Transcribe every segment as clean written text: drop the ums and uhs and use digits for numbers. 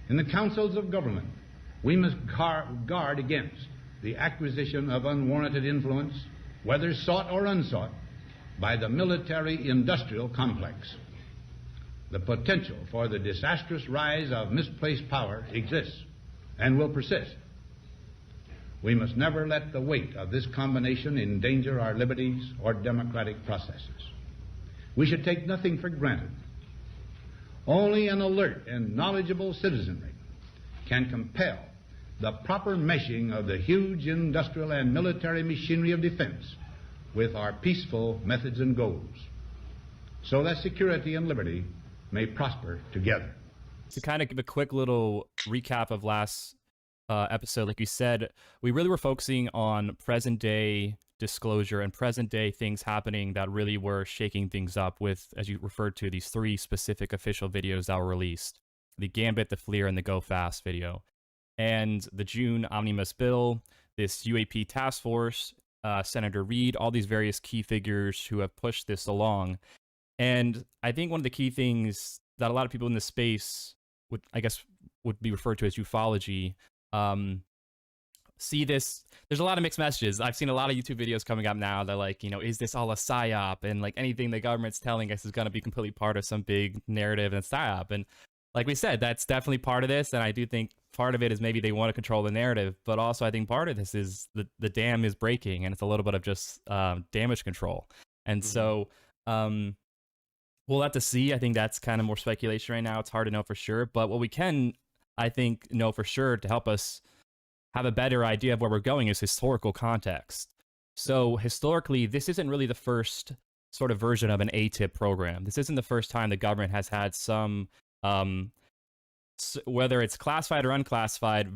In the councils of government, we must guard against the acquisition of unwarranted influence, whether sought or unsought, by the military-industrial complex. The potential for the disastrous rise of misplaced power exists and will persist. We must never let the weight of this combination endanger our liberties or democratic processes. We should take nothing for granted. Only an alert and knowledgeable citizenry can compel the proper meshing of the huge industrial and military machinery of defense with our peaceful methods and goals, so that security and liberty may prosper together. To kind of give a quick little recap of last episode, like you said, we really were focusing on present day disclosure and present day things happening that really were shaking things up with, as you referred to, these 3 specific official videos that were released: the Gambit, the FLIR, and the Go Fast video. And the June omnibus bill, this UAP task force, Senator Reid, all these various key figures who have pushed this along. And I think one of the key things that a lot of people in this space would be referred to as ufology, see this. There's a lot of mixed messages. I've seen a lot of YouTube videos coming up now that, like, you know, is this all a psyop? And like anything the government's telling us is going to be completely part of some big narrative and psyop. And like we said, that's definitely part of this. And I do think part of it is maybe they want to control the narrative, but also I think part of this is the dam is breaking, and it's a little bit of just damage control. And so we'll have to see. I think that's kind of more speculation right now. It's hard to know for sure. But what we can, I think, know for sure to help us have a better idea of where we're going is historical context. So historically, this isn't really the first sort of version of an ATIP program. This isn't the first time the government has had some, whether it's classified or unclassified,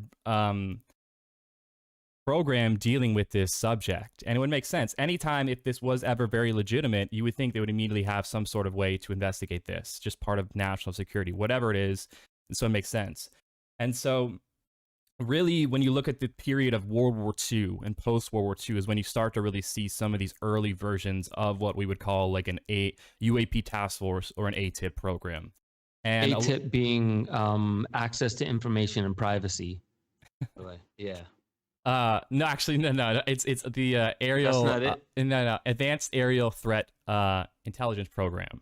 program dealing with this subject. And it would make sense. Anytime if this was ever very legitimate, you would think they would immediately have some sort of way to investigate this, just part of national security, whatever it is. And so it makes sense. And so really, when you look at the period of World War II and post-World War II is when you start to really see some of these early versions of what we would call like an UAP task force or an ATIP program. And ATIP being access to information and privacy. Yeah. No, actually, no. It's the aerial. That's not it? No, Advanced Aerial Threat Intelligence Program.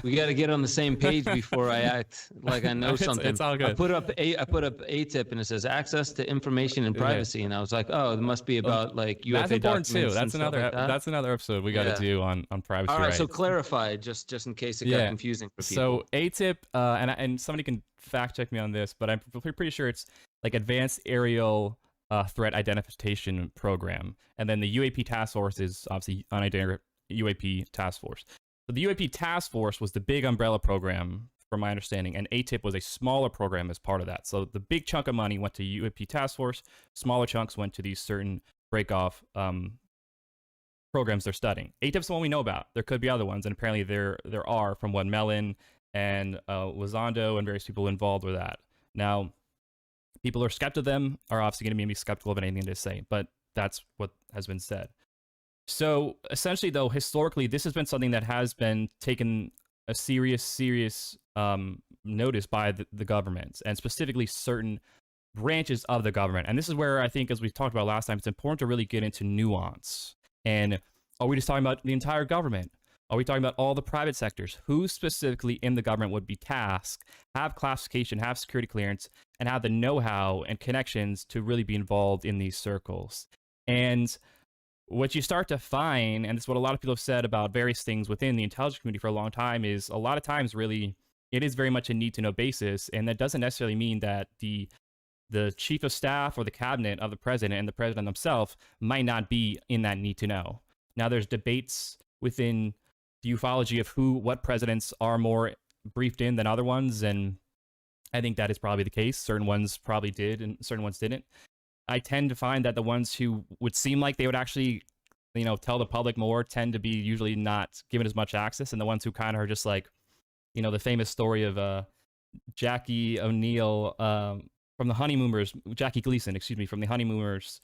We got to get on the same page before I act like I know something. It's all good. I put up ATIP and it says access to information and privacy, and I was like, oh, it must be about like UFA That's important too. documents and That's another episode we got to do on privacy. All right, rights. so clarify just in case it got confusing for people. So ATIP, and somebody can fact check me on this, but I'm pretty sure it's like Advanced Aerial Threat Identification Program, and then the UAP Task Force is obviously Unidentified UAP Task Force. So the UAP Task Force was the big umbrella program, from my understanding, and ATIP was a smaller program as part of that. So the big chunk of money went to UAP Task Force, smaller chunks went to these certain break-off programs they're studying. ATIP's the one we know about. There could be other ones, and apparently there are, from what Mellon and Lizondo and various people involved with that. Now, people who are skeptical of them are obviously going to be skeptical of anything they say, but that's what has been said. So essentially, though, historically, this has been something that has been taken a serious notice by the government, and specifically certain branches of the government. And this is where I think, as we talked about last time, it's important to really get into nuance. And are we just talking about the entire government? Are we talking about all the private sectors? Who specifically in the government would be tasked, have classification, have security clearance, and have the know-how and connections to really be involved in these circles? And what you start to find, and this is what a lot of people have said about various things within the intelligence community for a long time, is a lot of times really it is very much a need-to-know basis, and that doesn't necessarily mean that the chief of staff or the cabinet of the president and the president himself might not be in that need-to-know. Now, there's debates within the ufology of what presidents are more briefed in than other ones, and I think that is probably the case. Certain ones probably did, and certain ones didn't. I tend to find that the ones who would seem like they would actually, tell the public more tend to be usually not given as much access, and the ones who kind of are just like, the famous story of Jackie O'Neill from the Honeymooners, Jackie Gleason, from the Honeymooners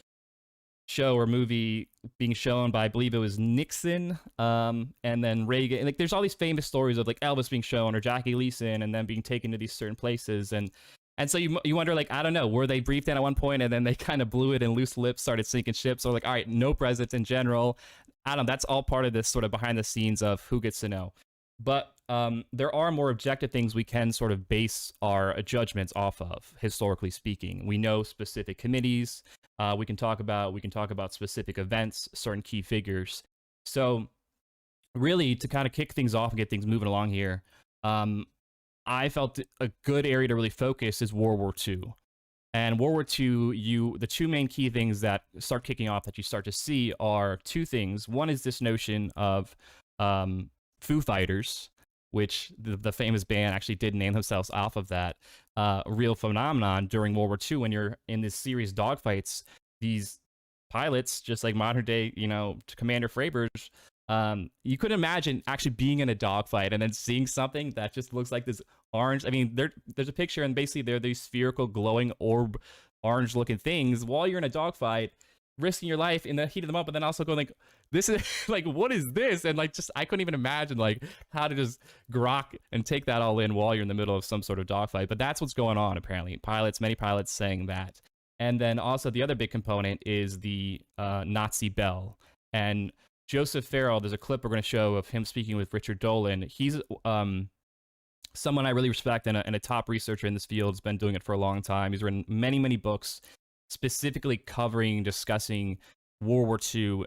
show or movie being shown by, I believe it was Nixon, and then Reagan. And, like, there's all these famous stories of like Elvis being shown or Jackie Gleason and then being taken to these certain places, and And so you wonder, like, I don't know, were they briefed in at one point and then they kind of blew it and loose lips started sinking ships? Or like, all right, no presidents in general. I don't know. That's all part of this sort of behind the scenes of who gets to know. But there are more objective things we can sort of base our judgments off of, historically speaking. We know specific committees. We can talk about specific events, certain key figures. So really, to kind of kick things off and get things moving along here, I felt a good area to really focus is World War II. And World War II, the two main key things that start kicking off that you start to see are two things. One is this notion of Foo Fighters, which the famous band actually did name themselves off of that real phenomenon during World War II. When you're in this series dogfights, these pilots, just like modern day, Commander Fravers, you could imagine actually being in a dogfight and then seeing something that just looks like this orange. I mean, there's a picture, and basically they're these spherical, glowing orb, orange-looking things while you're in a dogfight, risking your life in the heat of the moment, but then also going like, this is like, what is this? And like, just I couldn't even imagine like how to just grok and take that all in while you're in the middle of some sort of dogfight. But that's what's going on apparently. Many pilots saying that. And then also the other big component is the Nazi bell. And Joseph Farrell, there's a clip we're going to show of him speaking with Richard Dolan. He's someone I really respect and a top researcher in this field. Has been doing it for a long time. He's written many, many books specifically discussing World War II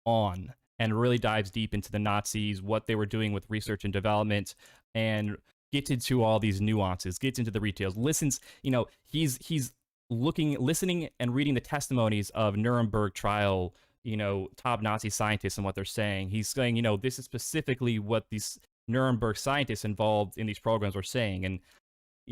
and really dives deep into the Nazis, what they were doing with research and development, and gets into all these nuances, gets into the details, listens, he's listening and reading the testimonies of Nuremberg trial, top Nazi scientists and what they're saying. He's saying, this is specifically what these Nuremberg scientists involved in these programs were saying. And,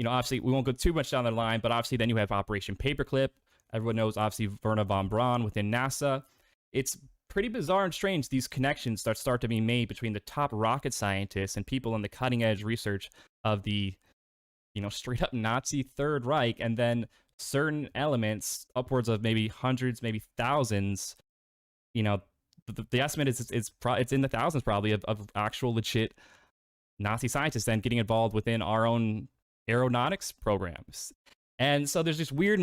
obviously we won't go too much down the line, but obviously then you have Operation Paperclip. Everyone knows, obviously, Werner von Braun within NASA. It's pretty bizarre and strange, these connections that start to be made between the top rocket scientists and people in the cutting edge research of the, straight up Nazi Third Reich, and then certain elements, upwards of maybe hundreds, maybe thousands, the estimate is it's in the thousands probably of actual legit Nazi scientists then getting involved within our own aeronautics programs. And so there's this weird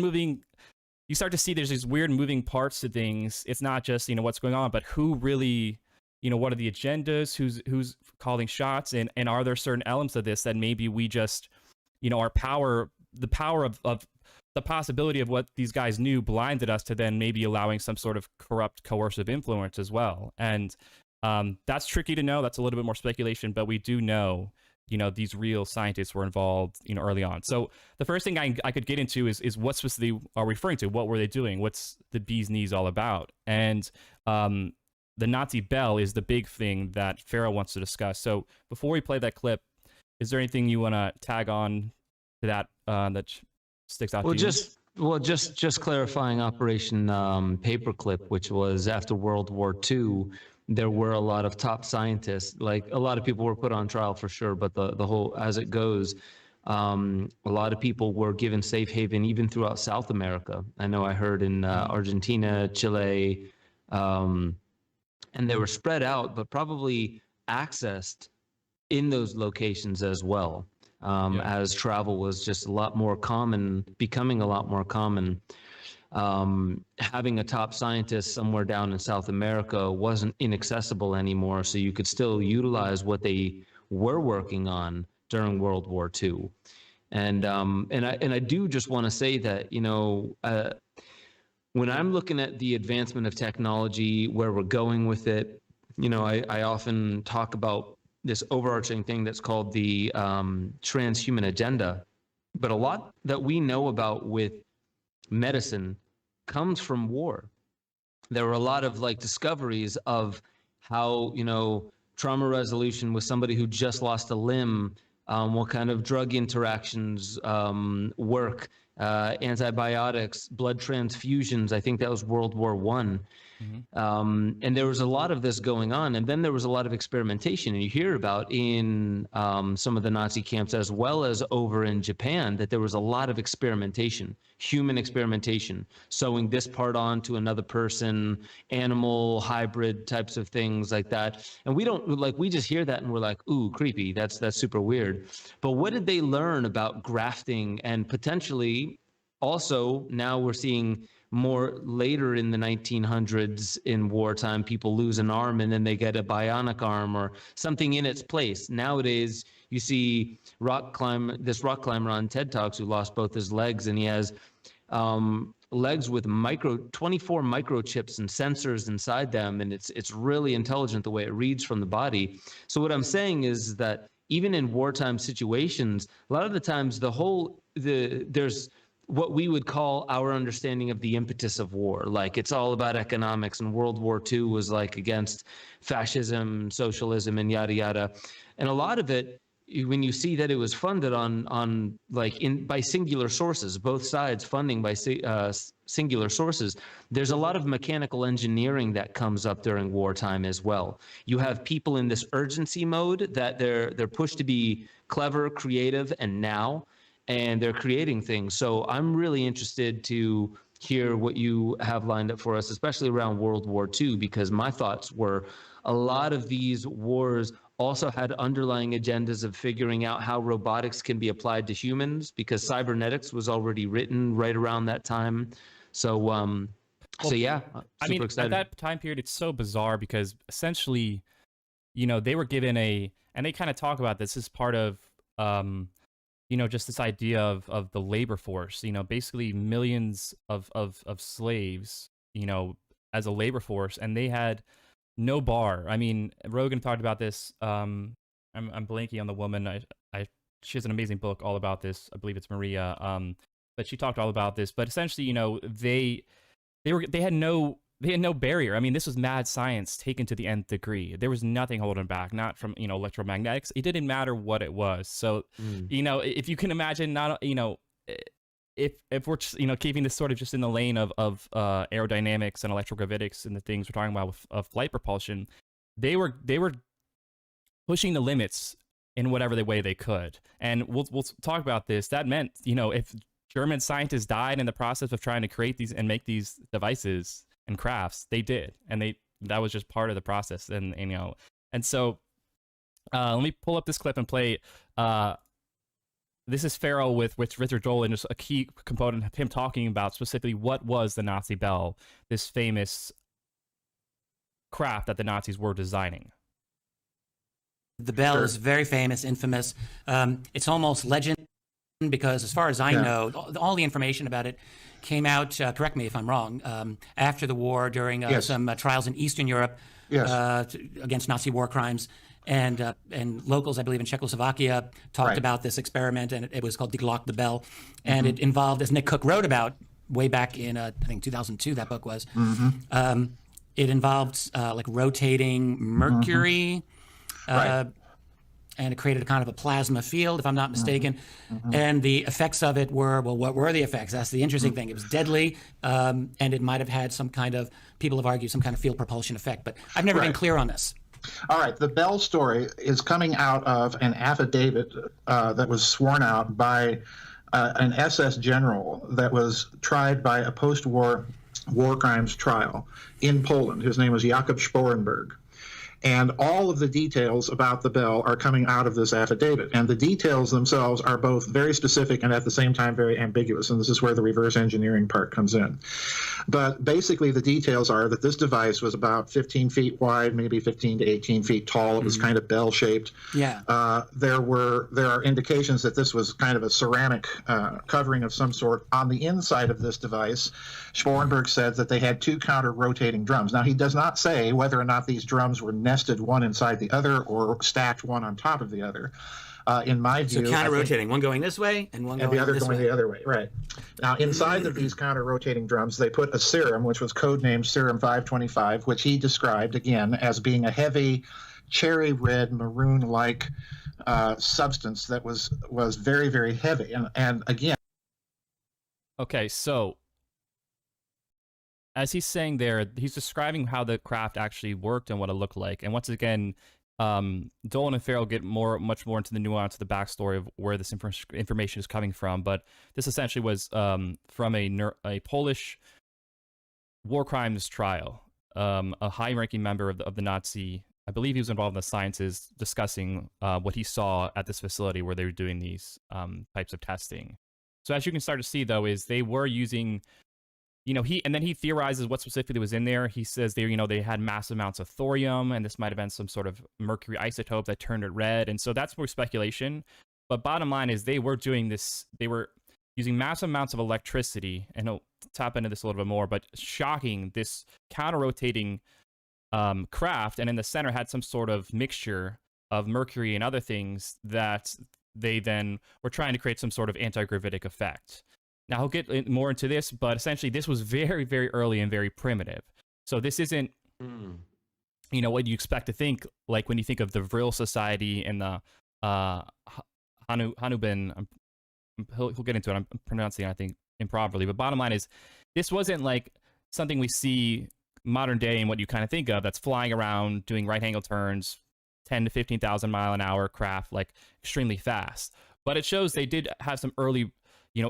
you start to see there's these weird moving parts to things. It's not just, what's going on, but who really, what are the agendas, who's calling shots, and are there certain elements of this that maybe we just, the power of the possibility of what these guys knew blinded us to then maybe allowing some sort of corrupt, coercive influence as well. And that's tricky to know. That's a little bit more speculation, but we do know, these real scientists were involved, early on. So the first thing I could get into is what specifically are we referring to? What were they doing? What's the bee's knees all about? And the Nazi bell is the big thing that Farrell wants to discuss. So before we play that clip, is there anything you want to tag on to that that sticks out to you? Just clarifying Operation Paperclip, which was after World War II. There were a lot of top scientists, like a lot of people were put on trial for sure, but the whole, as it goes, a lot of people were given safe haven even throughout South America. I know I heard in Argentina, Chile, and they were spread out, but probably accessed in those locations as well, as travel was just a lot more common, becoming a lot more common. Having a top scientist somewhere down in South America wasn't inaccessible anymore, so you could still utilize what they were working on during World War II. And I do just want to say that, when I'm looking at the advancement of technology, where we're going with it, I often talk about this overarching thing that's called the transhuman agenda. But a lot that we know about with medicine comes from war. There were a lot of discoveries of how, trauma resolution with somebody who just lost a limb, what kind of drug interactions work, antibiotics, blood transfusions. I think that was World War I. And there was a lot of this going on. And then there was a lot of experimentation. And you hear about in some of the Nazi camps, as well as over in Japan, that there was a lot of experimentation, human experimentation, sewing this part on to another person, animal hybrid types of things like that. And we just hear that and we're like, ooh, creepy. That's super weird. But what did they learn about grafting? And potentially also now we're seeing more later in the 1900s in wartime, people lose an arm and then they get a bionic arm or something in its place. Nowadays, you see this rock climber on TED Talks who lost both his legs, and he has legs with 24 microchips and sensors inside them, and it's really intelligent the way it reads from the body. So what I'm saying is that even in wartime situations, a lot of the times there's what we would call our understanding of the impetus of war. Like it's all about economics, and World War II was like against fascism, socialism, and yada, yada. And a lot of it, when you see that it was funded by singular sources, both sides funding by singular sources, there's a lot of mechanical engineering that comes up during wartime as well. You have people in this urgency mode that they're pushed to be clever, creative, and they're creating things. So I'm really interested to hear what you have lined up for us, especially around World War II, because my thoughts were a lot of these wars also had underlying agendas of figuring out how robotics can be applied to humans, because cybernetics was already written right around that time. So yeah, super excited. At that time period, it's so bizarre because essentially, they were given and they kind of talk about this as part of, just this idea of the labor force, basically millions of slaves, as a labor force, and they had no bar. I mean, Rogan talked about this. I'm blanking on the woman. She has an amazing book all about this. I believe it's Maria. But she talked all about this. But essentially, they had no barrier. I mean, this was mad science taken to the nth degree. There was nothing holding back, not from, electromagnetics. It didn't matter what it was. So, if you can imagine, if we're keeping this sort of just in the lane of aerodynamics and electrogravitics and the things we're talking about of flight propulsion, they were pushing the limits in whatever the way they could. And we'll talk about this. That meant, if German scientists died in the process of trying to create these and make these devices and crafts, they did, and that was just part of the process. And so let me pull up this clip and play. This is Farrell with Richard Joel, and just a key component of him talking about specifically what was the Nazi Bell, this famous craft that the Nazis were designing. The Bell is very famous, infamous. It's almost legend, because as far as I know, all the information about it came out, correct me if I'm wrong, after the war during some trials in Eastern Europe against Nazi war crimes. And locals, I believe in Czechoslovakia, talked about this experiment, and it was called Die Glock, the Bell. And it involved, as Nick Cook wrote about way back in, I think 2002, that book was, it involved like rotating mercury, and it created a kind of a plasma field, if I'm not mistaken. And the effects of it were, well, what were the effects? That's the interesting thing. It was deadly, and it might have had some kind of, people have argued, some kind of field propulsion effect. But I've never been clear on this. All right. The Bell story is coming out of an affidavit that was sworn out by an SS general that was tried by a post-war war crimes trial in Poland. His name was Jakob Sporenberg. And all of the details about the Bell are coming out of this affidavit. And the details themselves are both very specific and at the same time very ambiguous. And this is where the reverse engineering part comes in. But basically the details are that this device was about 15 feet wide, maybe 15 to 18 feet tall. It was kind of bell-shaped. There are indications that this was kind of a ceramic covering of some sort. On the inside of this device, Sporenberg said that they had two counter-rotating drums. Now, he does not say whether or not these drums were nested one inside the other or stacked one on top of the other. In my view, so counter-rotating, one going this way and one going the other this going way. the other way. Right. Now, inside of these counter-rotating drums, they put a serum, which was codenamed Serum 525, which he described again as being a heavy, cherry red, maroon-like substance that was very, very heavy. And again. Okay, so as he's saying there, he's describing how the craft actually worked and what it looked like. And once again, Dolan and Farrell get much more into the nuance of the backstory of where this information is coming from. But this essentially was from a Polish war crimes trial. A high-ranking member of the Nazi, I believe he was involved in the sciences, discussing what he saw at this facility where they were doing these types of testing. So as you can start to see, though, is they were using, and then he theorizes what specifically was in there. He says they had massive amounts of thorium, and this might have been some sort of mercury isotope that turned it red. And so that's more speculation. But bottom line is they were doing this. They were using massive amounts of electricity, and he'll tap into this a little bit more, but shocking this counter-rotating craft, and in the center had some sort of mixture of mercury and other things that they then were trying to create some sort of anti-gravitic effect. Now, he'll get more into this, but essentially this was very, very early and very primitive. So this isn't, what you expect to think, like when you think of the Vril Society and the Hanubin. He'll get into it. I'm pronouncing it, I think, improperly. But bottom line is, this wasn't like something we see modern day and what you kind of think of that's flying around doing right-angle turns, 10 to 15,000 mile an hour craft, like extremely fast. But it shows they did have some early,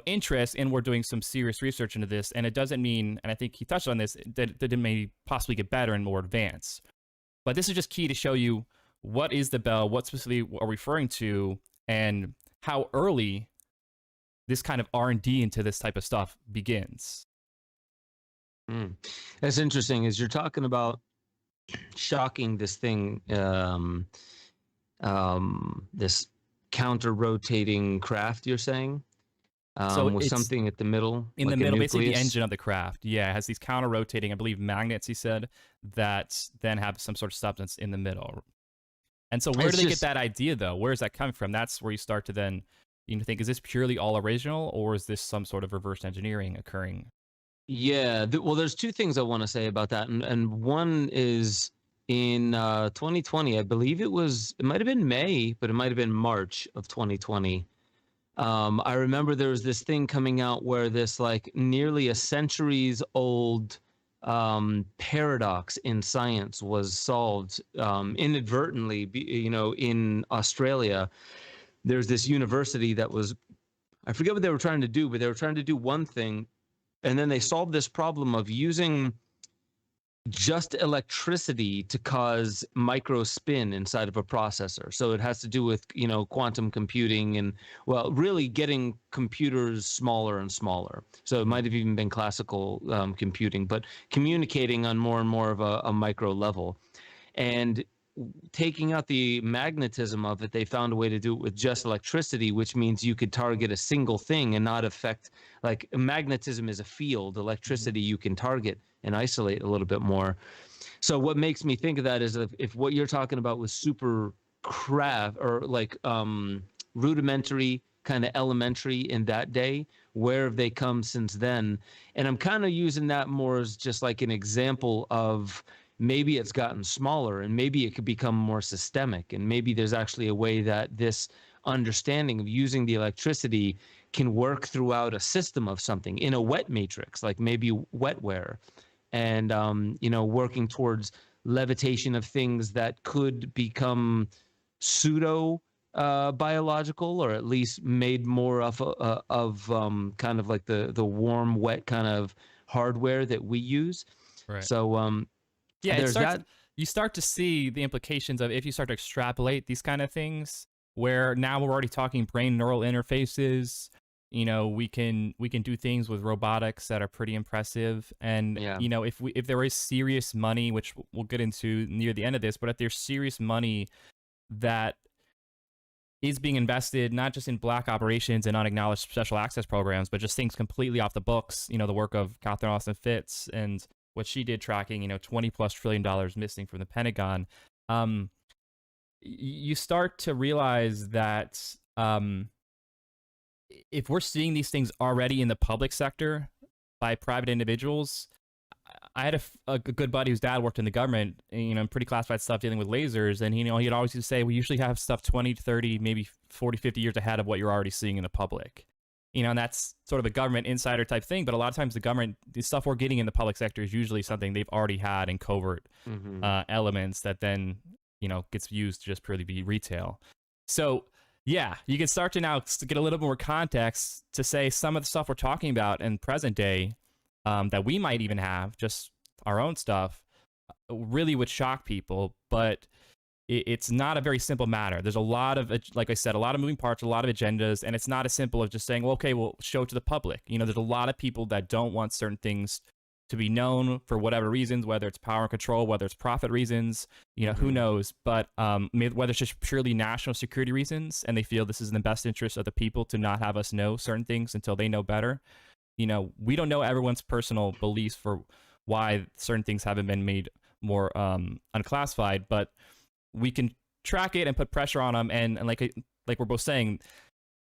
interest, and we're doing some serious research into this. And it doesn't mean, and I think he touched on this, that it may possibly get better and more advanced. But this is just key to show you what is the bell, what specifically are we referring to, and how early this kind of R&D into this type of stuff begins. That's interesting. As you're talking about shocking this thing, this counter-rotating craft, you're saying, with something at the middle, in like the middle, basically the engine of the craft. Yeah, it has these counter-rotating, I believe, magnets. He said that then have some sort of substance in the middle. And so, where do they get that idea, though? Where is that coming from? That's where you start to then think, is this purely all original, or is this some sort of reverse engineering occurring? Yeah, well, there's two things I want to say about that, and one is in 2020, I believe it might have been May, but it might have been March of 2020. I remember there was this thing coming out where this like nearly a centuries old paradox in science was solved inadvertently. In Australia, there's this university that was, I forget what they were trying to do, but they were trying to do one thing, and then they solved this problem of using just electricity to cause micro spin inside of a processor. So it has to do with, quantum computing and, well, really getting computers smaller and smaller. So it might have even been classical computing, but communicating on more and more of a micro level. And taking out the magnetism of it, they found a way to do it with just electricity, which means you could target a single thing and not affect, like magnetism is a field, electricity you can target and isolate a little bit more. So what makes me think of that is if what you're talking about was super craft or like rudimentary, kind of elementary in that day, where have they come since then? And I'm kind of using that more as just like an example of maybe it's gotten smaller and maybe it could become more systemic, and maybe there's actually a way that this understanding of using the electricity can work throughout a system of something in a wet matrix, like maybe wetware, and working towards levitation of things that could become pseudo biological, or at least made more of kind of like the warm, wet kind of hardware that we use. Right. So yeah, you start to see the implications of if you start to extrapolate these kind of things, where now we're already talking brain neural interfaces. We can do things with robotics that are pretty impressive. And if there is serious money, which we'll get into near the end of this, but if there's serious money that is being invested not just in black operations and unacknowledged special access programs, but just things completely off the books, the work of Catherine Austin Fitts and what she did tracking, $20+ trillion missing from the Pentagon. You start to realize that if we're seeing these things already in the public sector by private individuals, I had a good buddy whose dad worked in the government, pretty classified stuff dealing with lasers. And, he'd always used to say, we usually have stuff 20 to 30, maybe 40, 50 years ahead of what you're already seeing in the public. And that's sort of a government insider type thing. But a lot of times the stuff we're getting in the public sector is usually something they've already had in covert elements that then, gets used to just purely be retail. So yeah, you can start to now get a little more context to say some of the stuff we're talking about in present day that we might even have, just our own stuff, really would shock people. But it's not a very simple matter. There's a lot of, like I said, a lot of moving parts, a lot of agendas, and it's not as simple as just saying, well, okay, we'll show it to the public. There's a lot of people that don't want certain things to be known for whatever reasons, whether it's power and control, whether it's profit reasons, who knows, but whether it's just purely national security reasons, and they feel this is in the best interest of the people to not have us know certain things until they know better. We don't know everyone's personal beliefs for why certain things haven't been made more unclassified, but we can track it and put pressure on them. And like we're both saying,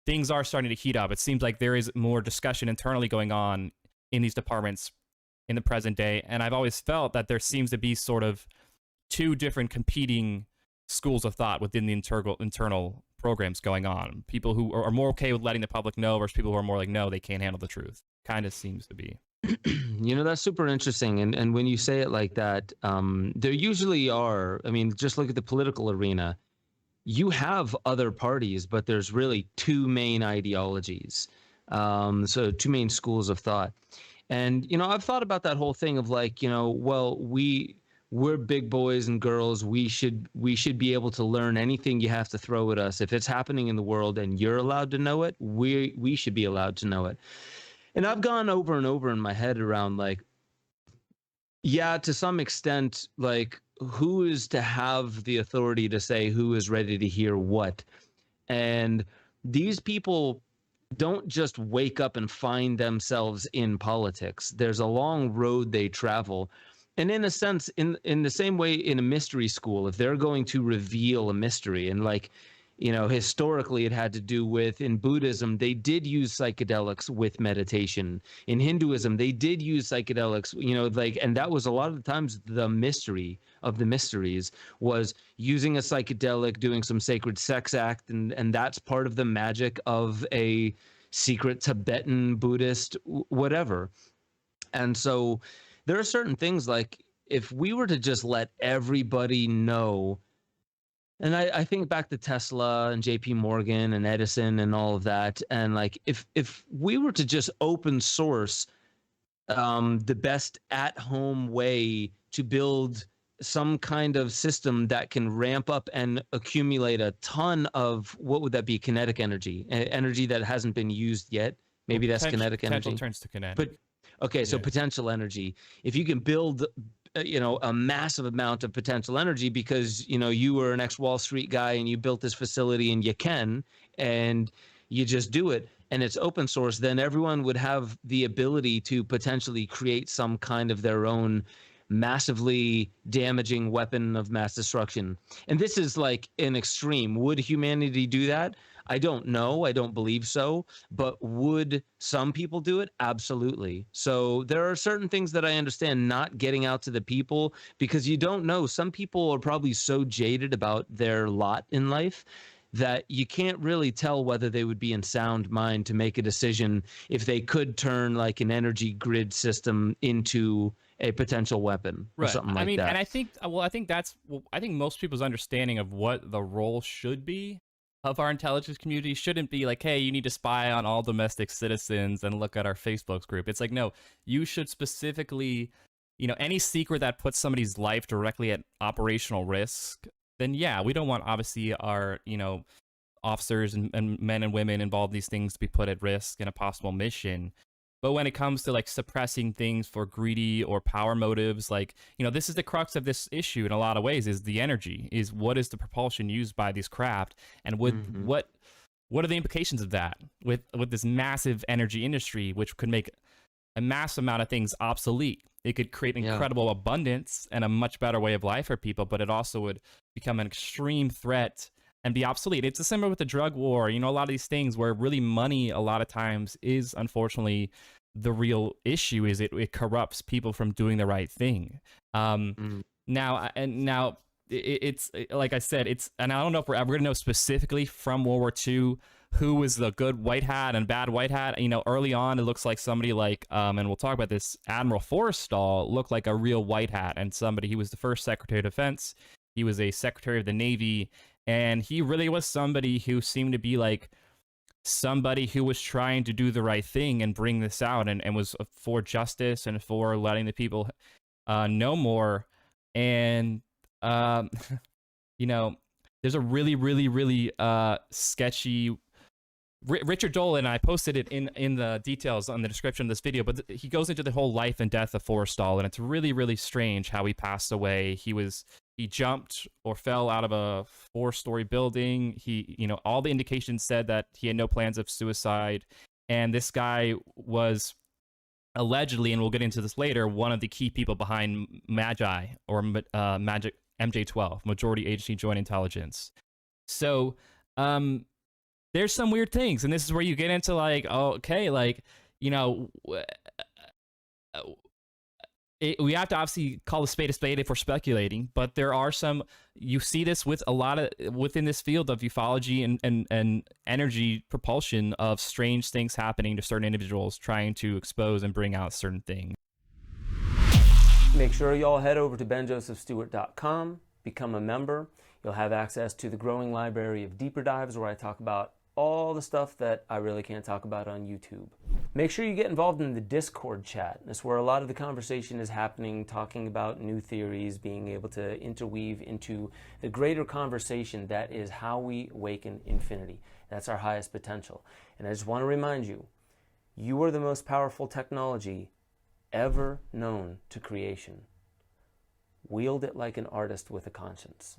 things are starting to heat up. It seems like there is more discussion internally going on in these departments in the present day. And I've always felt that there seems to be sort of two different competing schools of thought within the internal programs going on. People who are more okay with letting the public know versus people who are more like, no, they can't handle the truth. Kind of seems to be. That's super interesting. And when you say it like that, there usually are, just look at the political arena. You have other parties, but there's really two main ideologies. So two main schools of thought. And, I've thought about that whole thing of like, well, we're big boys and girls. We should be able to learn anything you have to throw at us. If it's happening in the world and you're allowed to know it, we should be allowed to know it. And I've gone over and over in my head around like, yeah, to some extent, like who is to have the authority to say who is ready to hear what? And these people don't just wake up and find themselves in politics. There's a long road they travel. And in a sense, in the same way in a mystery school, if they're going to reveal a mystery, and like, historically it had to do with, in Buddhism, they did use psychedelics with meditation. In Hinduism, they did use psychedelics, and that was a lot of the times the mystery of the mysteries was using a psychedelic, doing some sacred sex act, and that's part of the magic of a secret Tibetan Buddhist whatever. And so there are certain things like if we were to just let everybody know. And I think back to Tesla and JP Morgan and Edison and all of that. And like, if we were to just open source the best at-home way to build some kind of system that can ramp up and accumulate a ton of, what would that be? Kinetic energy, energy that hasn't been used yet. Maybe that's kinetic energy. Potential turns to kinetic. But okay, so potential energy. If you can build a massive amount of potential energy because, you were an ex-Wall Street guy and you built this facility and you just do it and it's open source, then everyone would have the ability to potentially create some kind of their own massively damaging weapon of mass destruction. And this is like an extreme. Would humanity do that? I don't know. I don't believe so. But would some people do it? Absolutely. So there are certain things that I understand not getting out to the people because you don't know. Some people are probably so jaded about their lot in life that you can't really tell whether they would be in sound mind to make a decision if they could turn like an energy grid system into a potential weapon or something like that. And I think most people's understanding of what the role should be of our intelligence community shouldn't be like, hey, you need to spy on all domestic citizens and look at our Facebook group. It's like, no, you should specifically, any secret that puts somebody's life directly at operational risk, then yeah, we don't want obviously our, officers and men and women involved in these things to be put at risk in a possible mission. But when it comes to like suppressing things for greedy or power motives, like, this is the crux of this issue in a lot of ways, is the energy, is what is the propulsion used by these craft, and what are the implications of that with this massive energy industry, which could make a massive amount of things obsolete. It could create incredible abundance and a much better way of life for people, but it also would become an extreme threat and be obsolete. It's similar with the drug war, a lot of these things where really money a lot of times is unfortunately the real issue, is it corrupts people from doing the right thing. Now it's like I said, and I don't know if we're ever going to know specifically from World War II who was the good white hat and bad white hat. You know, early on, it looks like somebody like, and we'll talk about this, Admiral Forrestal looked like a real white hat, and somebody, he was the first Secretary of Defense. He was a Secretary of the Navy, and he really was somebody who seemed to be like somebody who was trying to do the right thing and bring this out, and was for justice and for letting the people know more. And, you know, there's a really, really, really sketchy... Richard Dolan, I posted it in the details on the description of this video, but he goes into the whole life and death of Forrestal, and it's really, really strange how he passed away. He jumped or fell out of a 4-story building. You know, all the indications said that he had no plans of suicide, and this guy was allegedly, and we'll get into this later, one of the key people behind MAJI, or MAJIC MJ-12, Majority Agency Joint Intelligence. So, there's some weird things, and this is where you get into like, okay, like, you know, we have to obviously call a spade if we're speculating, but there are some, you see this with a lot of, within this field of ufology and energy propulsion, of strange things happening to certain individuals trying to expose and bring out certain things. Make sure y'all head over to benjosephstewart.com, become a member. You'll have access to the growing library of deeper dives where I talk about all the stuff that I really can't talk about on YouTube. Make sure you get involved in the Discord chat. That's where a lot of the conversation is happening, talking about new theories, being able to interweave into the greater conversation that is how we awaken infinity. That's our highest potential. And I just want to remind you, you are the most powerful technology ever known to creation. Wield it like an artist with a conscience.